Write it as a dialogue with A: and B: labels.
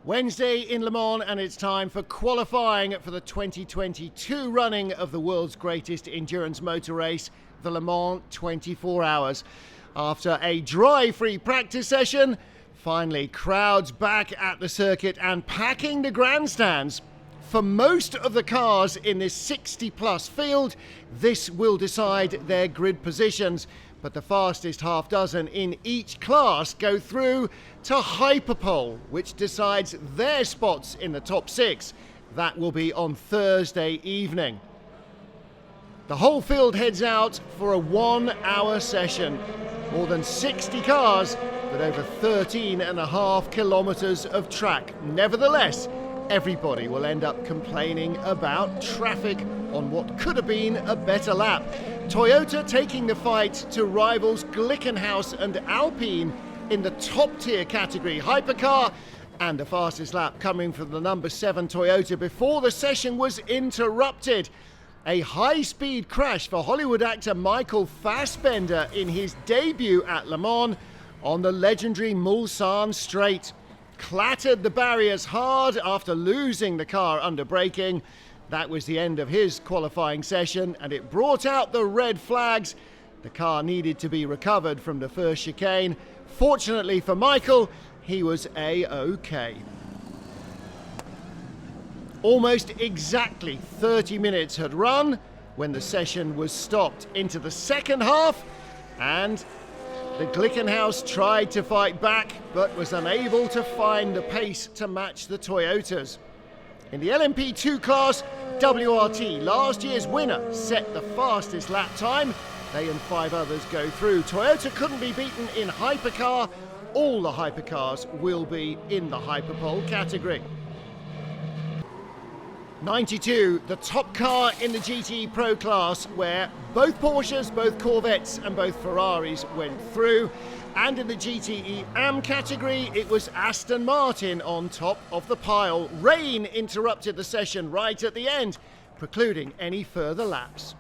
A: Wednesday in Le Mans, and it's time for qualifying for the 2022 running of the world's greatest endurance motor race, the Le Mans 24 Hours. After a dry-free practice session, finally crowds back at the circuit and packing the grandstands. For most of the cars in this 60-plus field, this will decide their grid positions. But the fastest half dozen in each class go through to Hyperpole, which decides their spots in the top six. That will be on Thursday evening. The whole field heads out for a 1-hour session. More than 60 cars, but over 13.5 kilometers of track. Nevertheless, everybody will end up complaining about traffic on what could have been a better lap. Toyota taking the fight to rivals Glickenhaus and Alpine in the top tier category hypercar, and the fastest lap coming from the number 7 Toyota before the session was interrupted. A high-speed crash for Hollywood actor Michael Fassbender in his debut at Le Mans on the legendary Mulsanne Straight. Clattered the barriers hard after losing the car under braking. That was the end of his qualifying session, and it brought out the red flags. The car needed to be recovered from the first chicane. Fortunately for Michael, he was A-OK. Almost exactly 30 minutes had run when the session was stopped into the second half, and the Glickenhaus tried to fight back, but was unable to find the pace to match the Toyotas. In the LMP2 class, WRT, last year's winner, set the fastest lap time. They and 5 others go through. Toyota couldn't be beaten in hypercar. All the hypercars will be in the Hyperpole category. 92, the top car in the GTE Pro class, where both Porsches, both Corvettes and both Ferraris went through. And in the GTE AM category, it was Aston Martin on top of the pile. Rain interrupted the session right at the end, precluding any further laps.